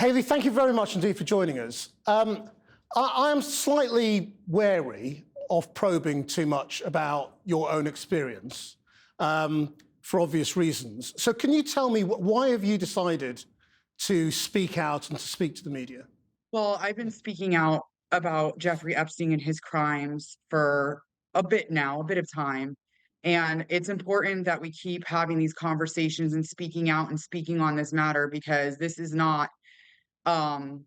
Haley, thank you very much indeed for joining us. I am slightly wary of probing too much about your own experience for obvious reasons. So can you tell me, why have you decided to speak out and to speak to the media? Well, I've been speaking out about Jeffrey Epstein and his crimes for a bit now, a bit of time. And it's important that we keep having these conversations and speaking out and speaking on this matter, because um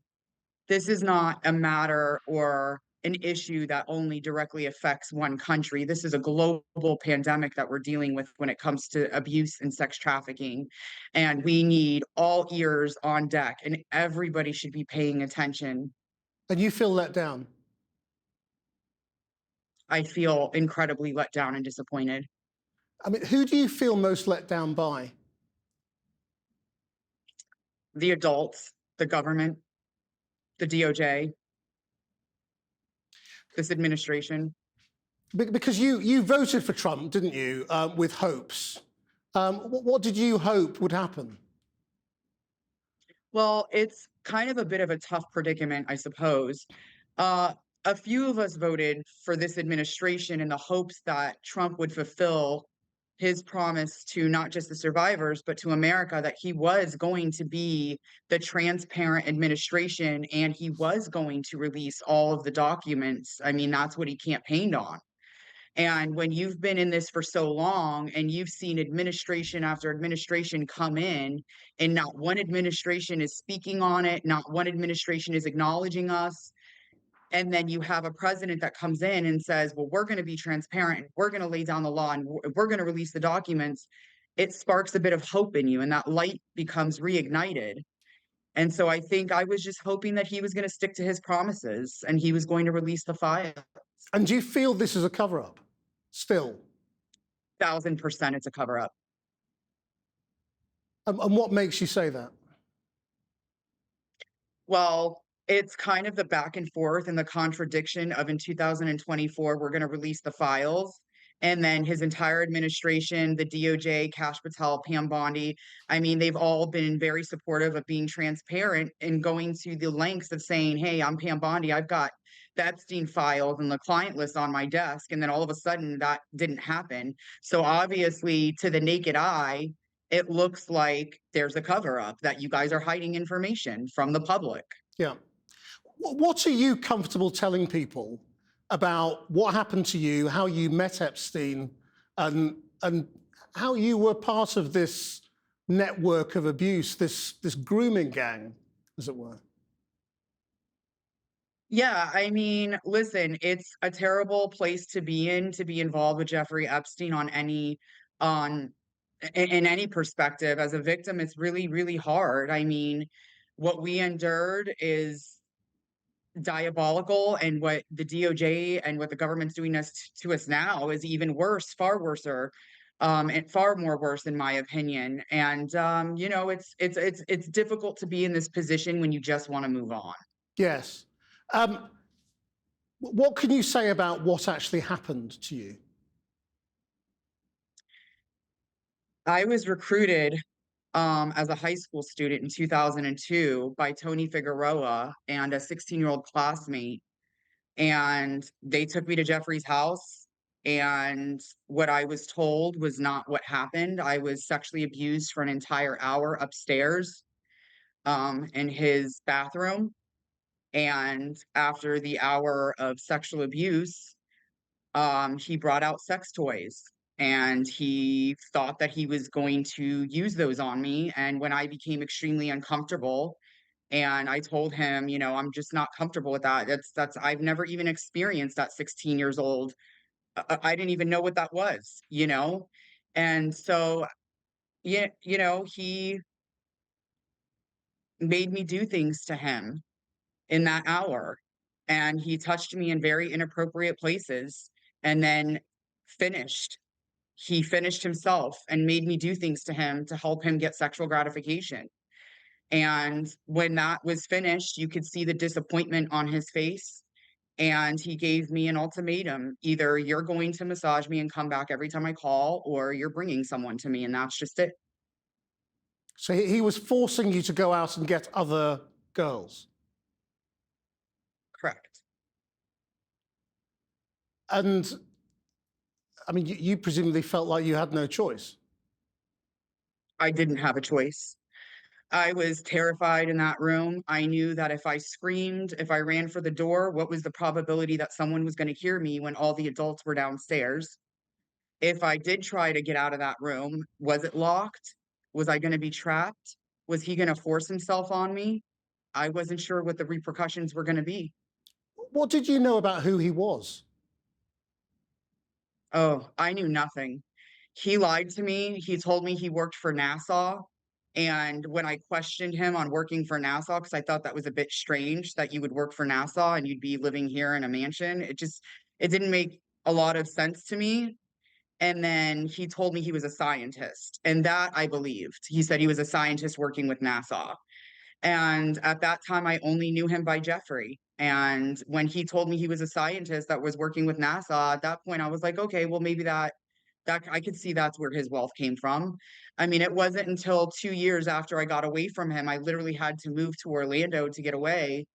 this is not a matter or an issue that only directly affects one country. This is a global pandemic that we're dealing with when it comes to abuse and sex trafficking. And we need all ears on deck, and everybody should be paying attention. And you feel let down? I feel incredibly let down and disappointed. I mean, who do you feel most let down by? The adults, the government, the DOJ, this administration. Because you voted for Trump, didn't you, with hopes. What did you hope would happen? Well, it's kind of a bit of a tough predicament, I suppose. A few of us voted for this administration in the hopes that Trump would fulfill his promise to not just the survivors, but to America, that he was going to be the transparent administration and he was going to release all of the documents. I mean, that's what he campaigned on. And when you've been in this for so long and you've seen administration after administration come in, and not one administration is speaking on it, not one administration is acknowledging us. And then you have a president that comes in and says, well, we're going to be transparent, we're going to lay down the law, and we're going to release the documents. It sparks a bit of hope in you, and that light becomes reignited. And so I think I was just hoping that he was going to stick to his promises and he was going to release the file. And do you feel this is a cover-up still? 1,000% it's a cover-up. And what makes you say that? Well, it's kind of the back and forth and the contradiction of, in 2024, we're going to release the files. And then his entire administration, the DOJ, Kash Patel, Pam Bondi, I mean, they've all been very supportive of being transparent and going to the lengths of saying, hey, I'm Pam Bondi, I've got the Epstein files and the client list on my desk. And then all of a sudden that didn't happen. So obviously, to the naked eye, it looks like there's a cover-up, that you guys are hiding information from the public. Yeah. What are you comfortable telling people about what happened to you, how you met Epstein, and how you were part of this network of abuse, this grooming gang, as it were? Yeah, I mean, listen, it's a terrible place to be in, to be involved with Jeffrey Epstein on in any perspective. As a victim, it's really, really hard. I mean, what we endured is diabolical, and what the DOJ and what the government's doing to us now is even worse, far worser, and far more worse in my opinion. And you know, it's difficult to be in this position when you just want to move on. Yes. What can you say about what actually happened to you? I was recruited as a high school student in 2002 by Tony Figueroa and a 16-year-old classmate. And they took me to Jeffrey's house. And what I was told was not what happened. I was sexually abused for an entire hour upstairs in his bathroom. And after the hour of sexual abuse, he brought out sex toys and he thought that he was going to use those on me. And when I became extremely uncomfortable and I told him, you know, I'm just not comfortable with that. I've never even experienced at 16 years old. I didn't even know what that was, you know? And so, yeah, you know, he made me do things to him in that hour. And he touched me in very inappropriate places and then finished. He finished himself and made me do things to him to help him get sexual gratification. And when that was finished, you could see the disappointment on his face. And he gave me an ultimatum: either you're going to massage me and come back every time I call, or you're bringing someone to me. And that's just it. So he was forcing you to go out and get other girls. Correct. And I mean, you presumably felt like you had no choice. I didn't have a choice. I was terrified in that room. I knew that if I screamed, if I ran for the door, what was the probability that someone was going to hear me when all the adults were downstairs? If I did try to get out of that room, was it locked? Was I going to be trapped? Was he going to force himself on me? I wasn't sure what the repercussions were going to be. What did you know about who he was? Oh, I knew nothing. He lied to me. He told me he worked for NASA. And when I questioned him on working for NASA, because I thought that was a bit strange that you would work for NASA and you'd be living here in a mansion, it didn't make a lot of sense to me. And then he told me he was a scientist, and that I believed. He said he was a scientist working with NASA. And at that time, I only knew him by Jeffrey. And when he told me he was a scientist that was working with NASA, at that point, I was like, okay, well, maybe that I could see that's where his wealth came from. I mean, it wasn't until 2 years after I got away from him, I literally had to move to Orlando to get away.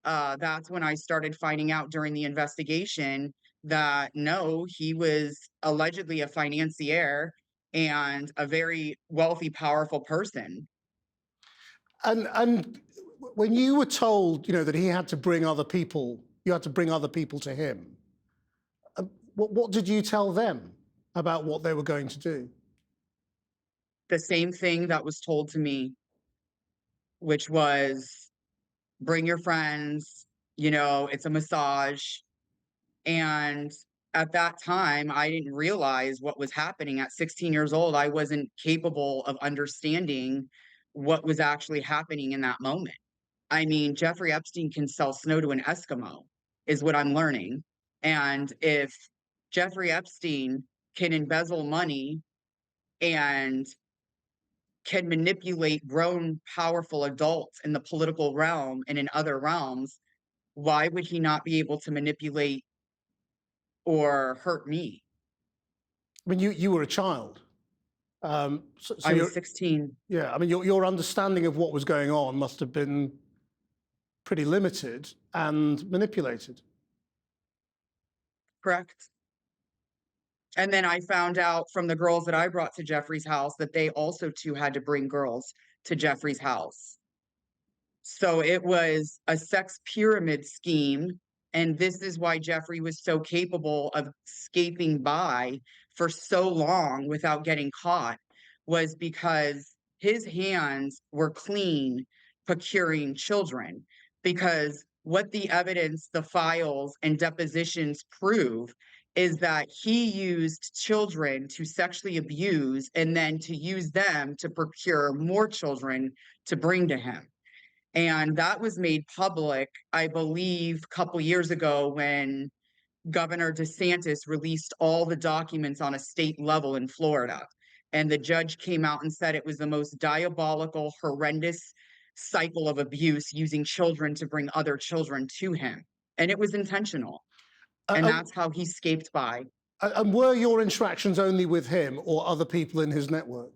That's when I started finding out during the investigation that no, he was allegedly a financier and a very wealthy, powerful person. And when you were told, that he had to bring other people, you had to bring other people to him, what did you tell them about what they were going to do? The same thing that was told to me, which was bring your friends, it's a massage. And at that time, I didn't realize what was happening. At 16 years old, I wasn't capable of understanding what was actually happening in that moment. I mean, Jeffrey Epstein can sell snow to an Eskimo, is what I'm learning. And if Jeffrey Epstein can embezzle money and can manipulate grown, powerful adults in the political realm and in other realms, why would he not be able to manipulate or hurt me? I mean, you were a child. So I was 16. yeah, I mean, your understanding of what was going on must have been pretty limited and manipulated. Correct. And then I found out from the girls that I brought to Jeffrey's house that they also too had to bring girls to Jeffrey's house. So it was a sex pyramid scheme. And this is why Jeffrey was so capable of escaping by for so long without getting caught, was because his hands were clean procuring children. Because what the evidence, the files, and depositions prove is that he used children to sexually abuse and then to use them to procure more children to bring to him. And that was made public, I believe, a couple years ago when Governor DeSantis released all the documents on a state level in Florida. And the judge came out and said it was the most diabolical, horrendous cycle of abuse using children to bring other children to him. And it was intentional. And Uh, that's how he escaped by. and were your interactions only with him or other people in his network?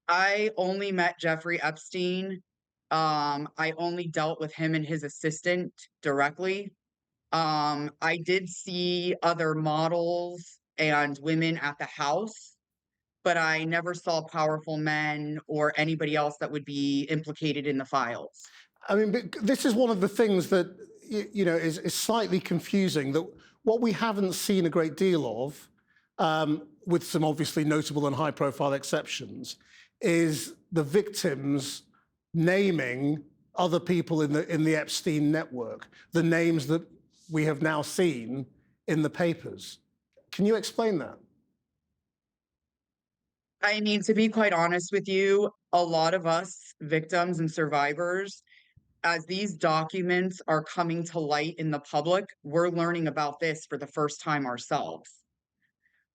I only met Jeffrey Epstein. I only dealt with him and his assistant directly. I did see other models and women at the house, but I never saw powerful men or anybody else that would be implicated in the files. I mean, this is one of the things that is slightly confusing. That what we haven't seen a great deal of, with some obviously notable and high-profile exceptions, is the victims naming other people in the Epstein network, the names that we have now seen in the papers. Can you explain that? I mean, to be quite honest with you, a lot of us victims and survivors, as these documents are coming to light in the public, we're learning about this for the first time ourselves.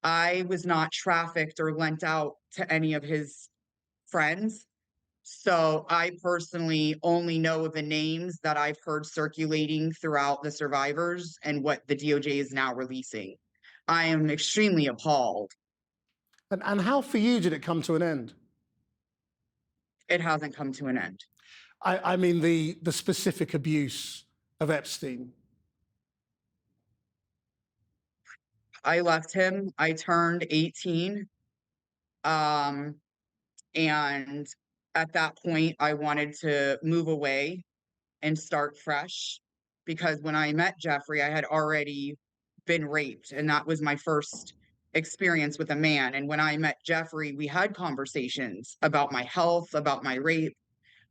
I was not trafficked or lent out to any of his friends. So I personally only know the names that I've heard circulating throughout the survivors and what the DOJ is now releasing. I am extremely appalled. And how for you did it come to an end? it hasn't come to an end. I mean the specific abuse of Epstein. I left him. I turned 18. Um, and at that point, I wanted to move away and start fresh because when I met Jeffrey, I had already been raped, and that was my first experience with a man. And when I met Jeffrey, we had conversations about my health, about my rape.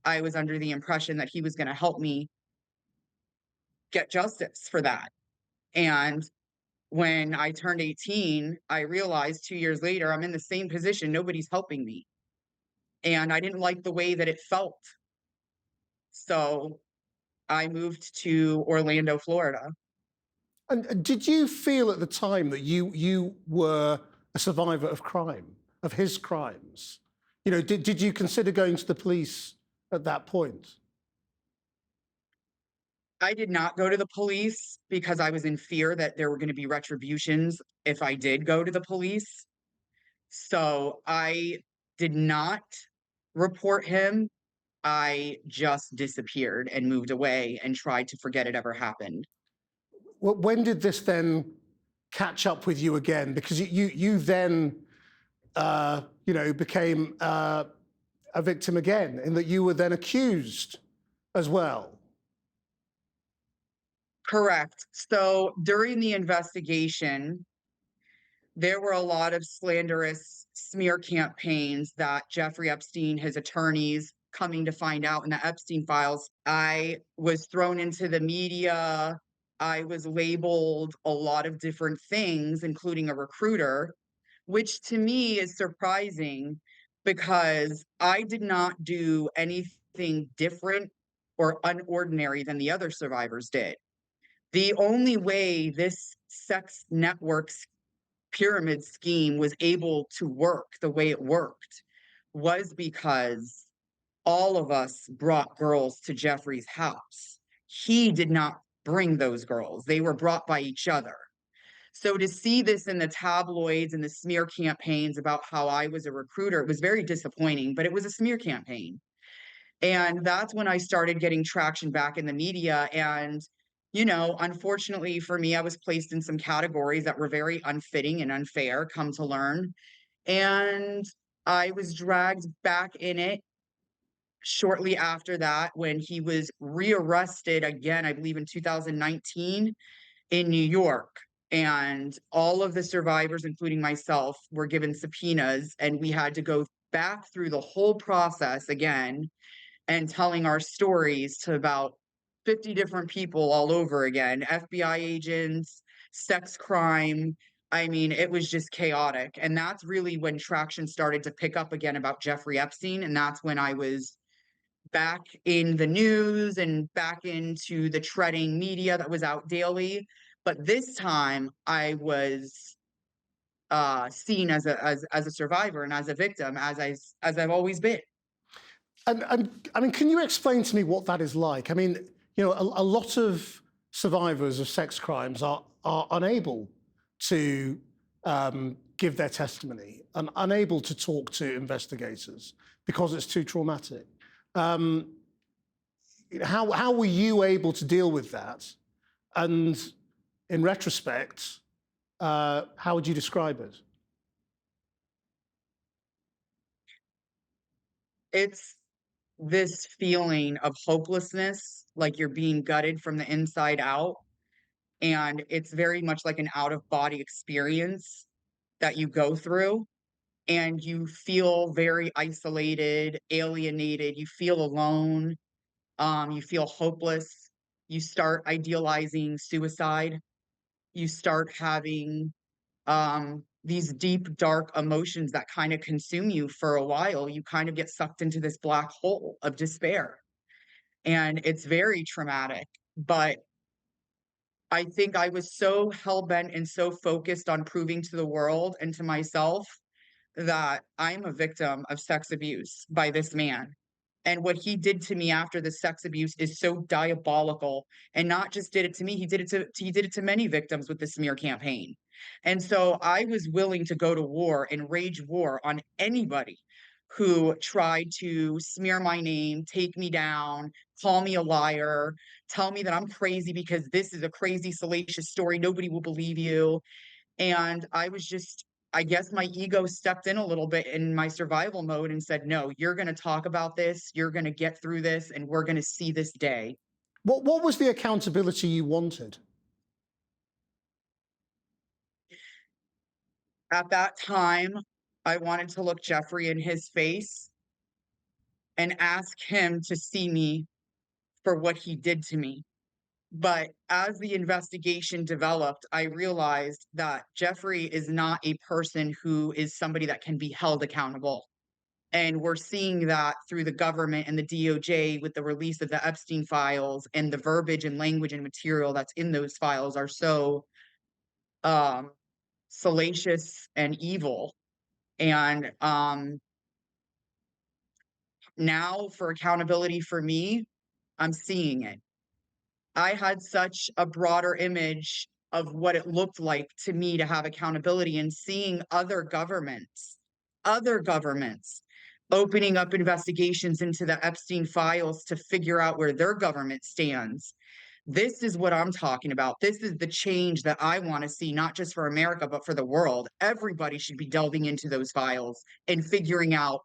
I was under the impression that he was going to help me get justice for that. And when I turned 18, I realized 2 years later, I'm in the same position. Nobody's helping me. And I didn't like the way that it felt. So I moved to Orlando, Florida. And did you feel at the time that you were a survivor of crime, of his crimes? You know, did you consider going to the police at that point? I did not go to the police because I was in fear that there were going to be retributions if I did go to the police. So I did not report him. I just disappeared and moved away and tried to forget it ever happened. When did this then catch up with you again? Because you then, you know, became a victim again, in that you were then accused as well. Correct. So during the investigation, there were a lot of slanderous smear campaigns that Jeffrey Epstein, his attorneys, coming to find out in the Epstein files. I was thrown into the media. I was labeled a lot of different things, including a recruiter, which to me is surprising because I did not do anything different or unordinary than the other survivors did. The only way this sex network's pyramid scheme was able to work the way it worked was because all of us brought girls to Jeffrey's house. He did not bring those girls, they were brought by each other. So to see this in the tabloids and the smear campaigns about how I was a recruiter, it was very disappointing, but it was a smear campaign. And that's when I started getting traction back in the media. And, you know, unfortunately for me, I was placed in some categories that were very unfitting and unfair, come to learn. And I was dragged back in it shortly after that when he was rearrested again, I believe in 2019 in New York. And all of the survivors, including myself, were given subpoenas, and we had to go back through the whole process again and telling our stories to about 50 different people all over again, FBI agents, sex crime. I mean, it was just chaotic. And that's really when traction started to pick up again about Jeffrey Epstein. And that's when I was back in the news and back into the treading media that was out daily. But this time I was seen as a survivor and as a victim, as I've always been. And I mean, can you explain to me what that is like? I mean, you know, a lot of survivors of sex crimes are unable to give their testimony and unable to talk to investigators because it's too traumatic. How were you able to deal with that? And in retrospect, how would you describe it? It's this feeling of hopelessness, like you're being gutted from the inside out. And it's very much like an out of body experience that you go through. And you feel very isolated, alienated, you feel alone, you feel hopeless. You start idealizing suicide. You start having these deep, dark emotions that kind of consume you for a while. You kind of get sucked into this black hole of despair. And it's very traumatic. But I think I was so hell bent and so focused on proving to the world and to myself that I'm a victim of sex abuse by this man. And what he did to me after the sex abuse is so diabolical. And not just did it to me, he did it to many victims with the smear campaign. And so I was willing to go to war and rage war on anybody who tried to smear my name, take me down, call me a liar, tell me that I'm crazy because this is a crazy, salacious story. Nobody will believe you. And I was just, I guess my ego stepped in a little bit in my survival mode and said, no, you're going to talk about this. You're going to get through this and we're going to see this day. What was the accountability you wanted? At that time, I wanted to look Jeffrey in his face and ask him to see me for what he did to me. But as the investigation developed, I realized that Jeffrey is not a person who is somebody that can be held accountable. And we're seeing that through the government and the DOJ with the release of the Epstein files, and the verbiage and language and material that's in those files are so um, salacious and evil. And now for accountability for me, I'm seeing it. I had such a broader image of what it looked like to me to have accountability, and seeing other governments opening up investigations into the Epstein files to figure out where their government stands. This is what I'm talking about. This is the change that I want to see, not just for America, but for the world. Everybody should be delving into those files and figuring out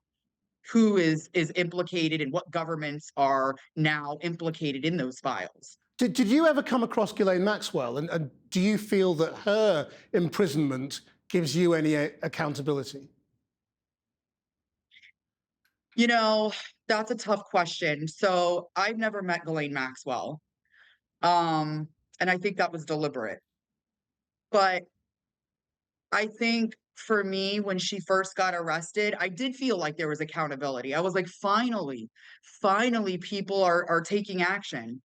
who is implicated and what governments are now implicated in those files. Did you ever come across Ghislaine Maxwell, and do you feel that her imprisonment gives you any accountability? You know, that's a tough question. So I've never met Ghislaine Maxwell. And I think that was deliberate. But I think for me, when she first got arrested, I did feel like there was accountability. I was like, finally, people are taking action.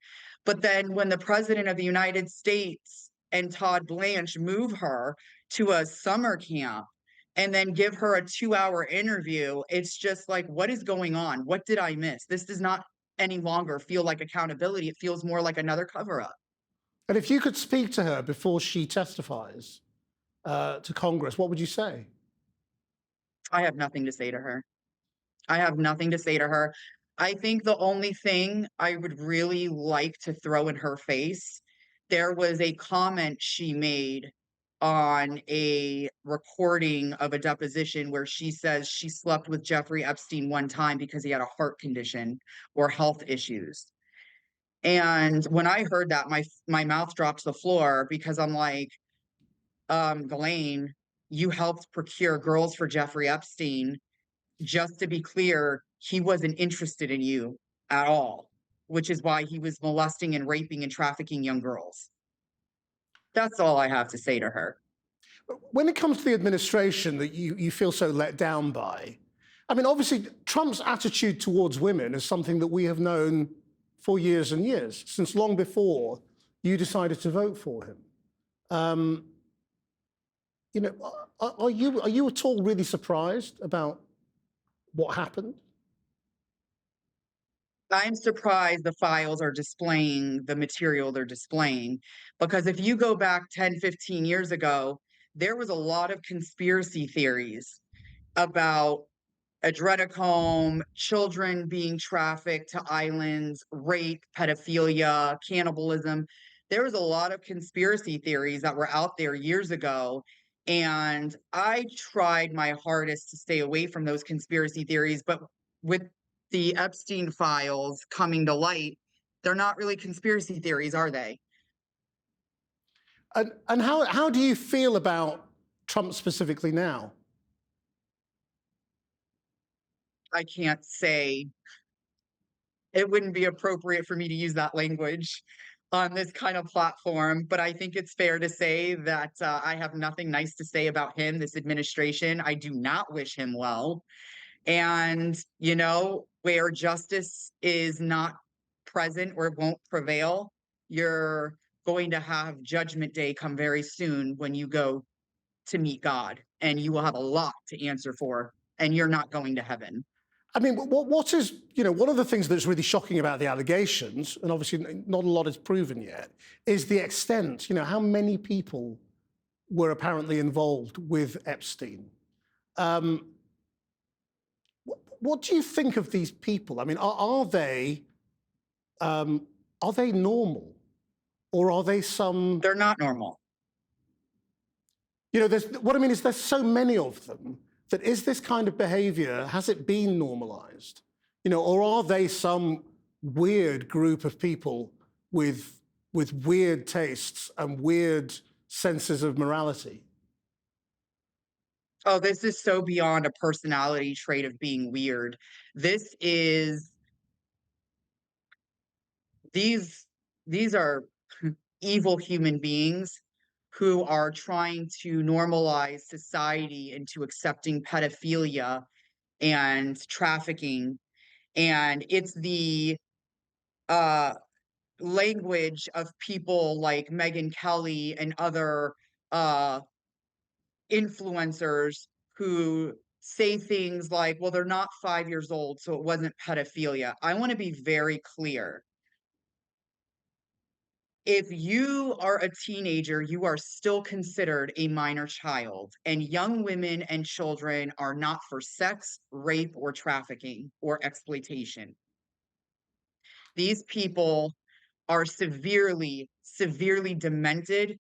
But then when the president of the United States and Todd Blanche move her to a summer camp and then give her a 2-hour interview, it's just like, what is going on? What did I miss? This does not any longer feel like accountability. It feels more like another cover-up. And if you could speak to her before she testifies to Congress, what would you say? I have nothing to say to her. I have nothing to say to her. I think the only thing I would really like to throw in her face, there was a comment she made on a recording of a deposition where she says she slept with Jeffrey Epstein one time because he had a heart condition or health issues. And when I heard that, my mouth dropped to the floor, because I'm like, Ghislaine, you helped procure girls for Jeffrey Epstein. Just to be clear, he wasn't interested in you at all, which is why he was molesting and raping and trafficking young girls. That's all I have to say to her. When it comes to the administration that you feel so let down by, I mean, obviously, Trump's attitude towards women is something that we have known for years and years, since long before you decided to vote for him. You know, are you at all really surprised about what happened? I'm surprised the files are displaying the material they're displaying, because if you go back 10, 15 years ago, there was a lot of conspiracy theories about adrenochrome, children being trafficked to islands, rape, pedophilia, cannibalism. There was a lot of conspiracy theories that were out there years ago. And I tried my hardest to stay away from those conspiracy theories. But with the Epstein files coming to light, they're not really conspiracy theories, are they? And how do you feel about Trump specifically now? I can't say. It wouldn't be appropriate for me to use that language on this kind of platform, but I think it's fair to say that I have nothing nice to say about him, this administration. I do not wish him well. And, you know, where justice is not present or won't prevail, you're going to have Judgment Day come very soon when you go to meet God, and you will have a lot to answer for, and you're not going to heaven. I mean, what is, you know, one of the things that's really shocking about the allegations, and obviously not a lot is proven yet, is the extent, you know, how many people were apparently involved with Epstein. what do you think of these people? I mean, are they normal, or are they some? They're not normal. You know, what I mean is there's so many of them that is this kind of behavior, has it been normalized? You know, or are they some weird group of people with weird tastes and weird senses of morality? Oh, this is so beyond a personality trait of being weird. This is these are evil human beings who are trying to normalize society into accepting pedophilia and trafficking. And it's the uh language of people like Megyn Kelly and other uh influencers who say things like, well, they're not 5 years old, so it wasn't pedophilia. I want to be very clear. If you are a teenager, you are still considered a minor child, and young women and children are not for sex, rape, or trafficking or exploitation. These people are severely, severely demented.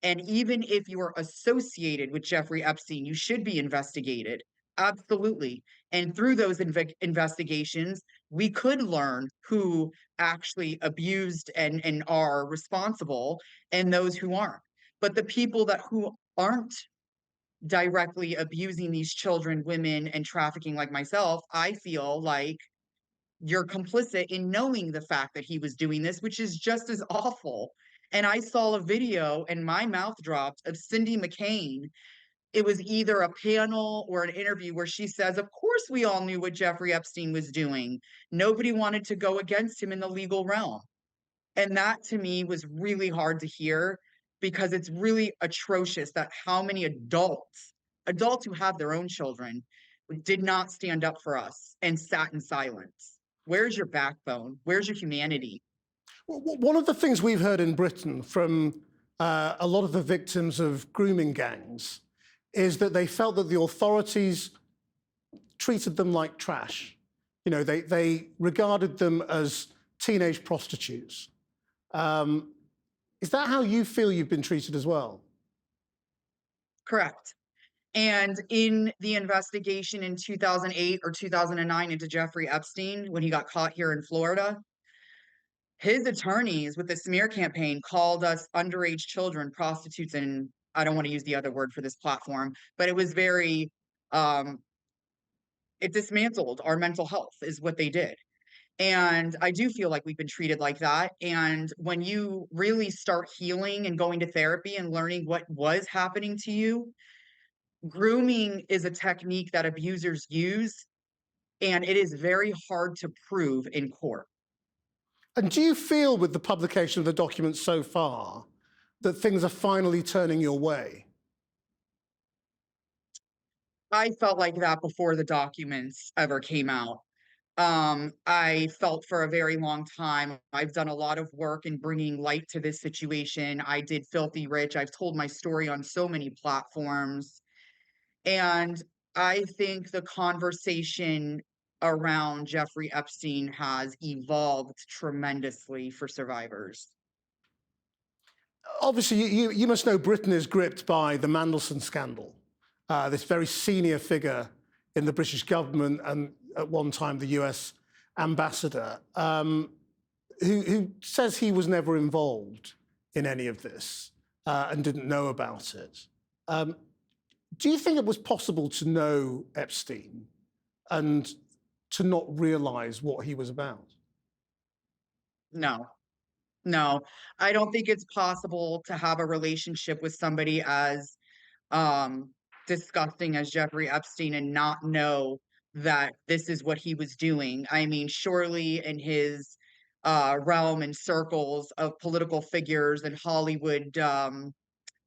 And even if you are associated with Jeffrey Epstein, you should be investigated. Absolutely. And through those investigations, we could learn who actually abused and are responsible and those who aren't. But the people who aren't directly abusing these children, women, and trafficking like myself, I feel like you're complicit in knowing the fact that he was doing this, which is just as awful. And I saw a video and my mouth dropped of Cindy McCain. It was either a panel or an interview where she says, of course, we all knew what Jeffrey Epstein was doing. Nobody wanted to go against him in the legal realm. And that to me was really hard to hear because it's really atrocious that how many adults who have their own children, did not stand up for us and sat in silence. Where's your backbone? Where's your humanity? One of the things we've heard in Britain from a lot of the victims of grooming gangs is that they felt that the authorities treated them like trash. You know, they regarded them as teenage prostitutes. Is that how you feel you've been treated as well? Correct. And in the investigation in 2008 or 2009 into Jeffrey Epstein, when he got caught here in Florida, his attorneys with the smear campaign called us underage children, prostitutes, and I don't want to use the other word for this platform, but it was very, it dismantled our mental health, is what they did. And I do feel like we've been treated like that. And when you really start healing and going to therapy and learning what was happening to you, grooming is a technique that abusers use, and it is very hard to prove in court. And do you feel with the publication of the documents so far that things are finally turning your way? I felt like that before the documents ever came out. I felt for a very long time. I've done a lot of work in bringing light to this situation. I did Filthy Rich. I've told my story on so many platforms. And I think the conversation around Jeffrey Epstein has evolved tremendously for survivors. Obviously, you must know Britain is gripped by the Mandelson scandal, this very senior figure in the British government and at one time the US ambassador, who says he was never involved in any of this and didn't know about it. Do you think it was possible to know Epstein and to not realize what he was about? No, no, I don't think it's possible to have a relationship with somebody as um, disgusting as Jeffrey Epstein and not know that this is what he was doing. I mean, surely in his realm and circles of political figures and Hollywood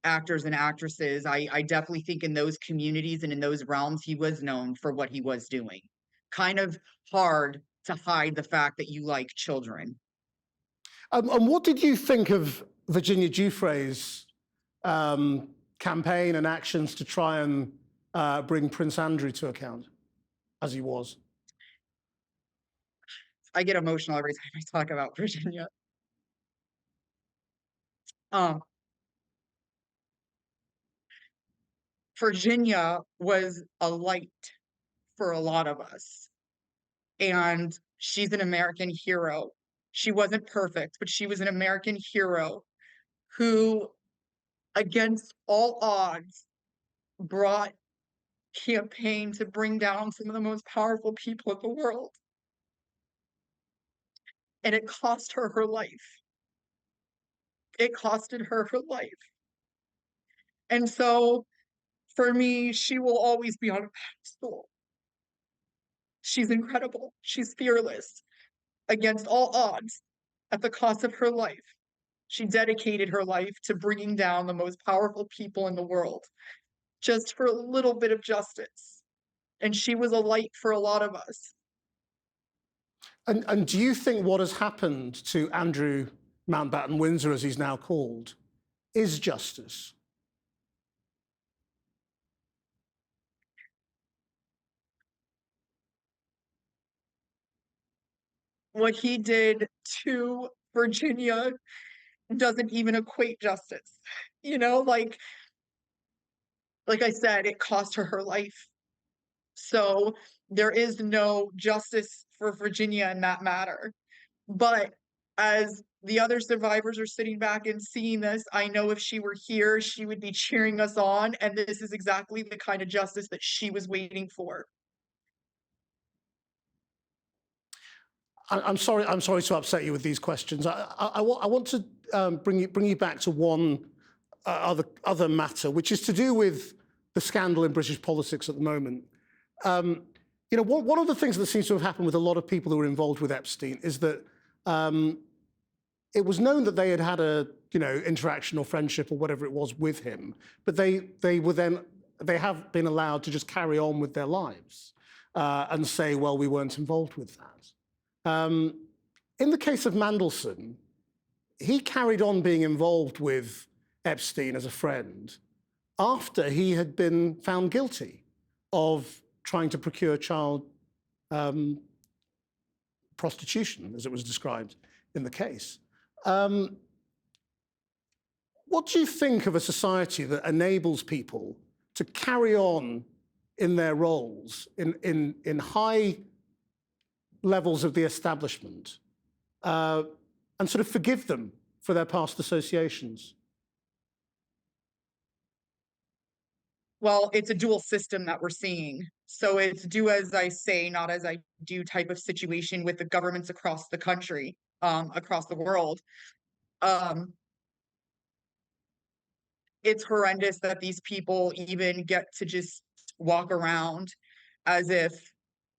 actors and actresses, I definitely think in those communities and in those realms, he was known for what he was doing. Kind of hard to hide the fact that you like children. And what did you think of Virginia Giuffre's campaign and actions to try and bring Prince Andrew to account, as he was? I get emotional every time I talk about Virginia. Um, Virginia was a light for a lot of us, and she's an American hero. She wasn't perfect, but she was an American hero who, against all odds, brought campaign to bring down some of the most powerful people in the world. And it cost her her life. It costed her her life. And so for me, she will always be on a pedestal. She's incredible. She's fearless against all odds at the cost of her life. She dedicated her life to bringing down the most powerful people in the world just for a little bit of justice. And she was a light for a lot of us. And do you think what has happened to Andrew Mountbatten Windsor, as he's now called, is justice? What he did to Virginia doesn't even equate justice. You know, like I said, it cost her her life. So there is no justice for Virginia in that matter. But as the other survivors are sitting back and seeing this, I know if she were here, she would be cheering us on. And this is exactly the kind of justice that she was waiting for. I'm sorry to upset you with these questions. I want to bring you back to one other matter, which is to do with the scandal in British politics at the moment. You know, one of the things that seems to have happened with a lot of people who were involved with Epstein is that it was known that they had had a interaction or friendship or whatever it was with him, but they have been allowed to just carry on with their lives and say, well, we weren't involved with that. In the case of Mandelson, he carried on being involved with Epstein as a friend after he had been found guilty of trying to procure child prostitution, as it was described in the case. What do you think of a society that enables people to carry on in their roles in high levels of the establishment and sort of forgive them for their past associations? Well, it's a dual system that we're seeing. So it's do as I say, not as I do type of situation with the governments across the country, across the world. It's horrendous that these people even get to just walk around as if,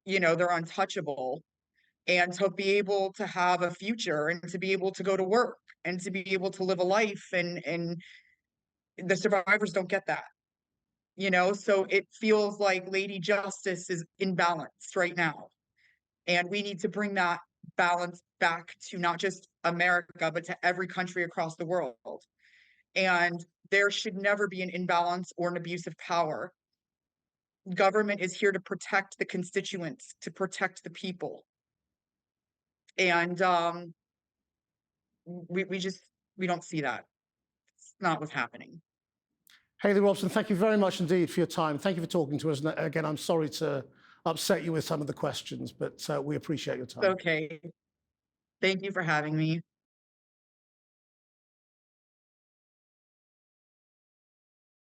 they're untouchable, and to be able to have a future and to be able to go to work and to be able to live a life. And the survivors don't get that. So it feels like Lady Justice is imbalanced right now. And we need to bring that balance back to not just America, but to every country across the world. And there should never be an imbalance or an abuse of power. Government is here to protect the constituents, to protect the people. And we don't see that. It's not what's happening. Hayley Robson, thank you very much indeed for your time. Thank you for talking to us. And again, I'm sorry to upset you with some of the questions, but we appreciate your time. Okay. Thank you for having me.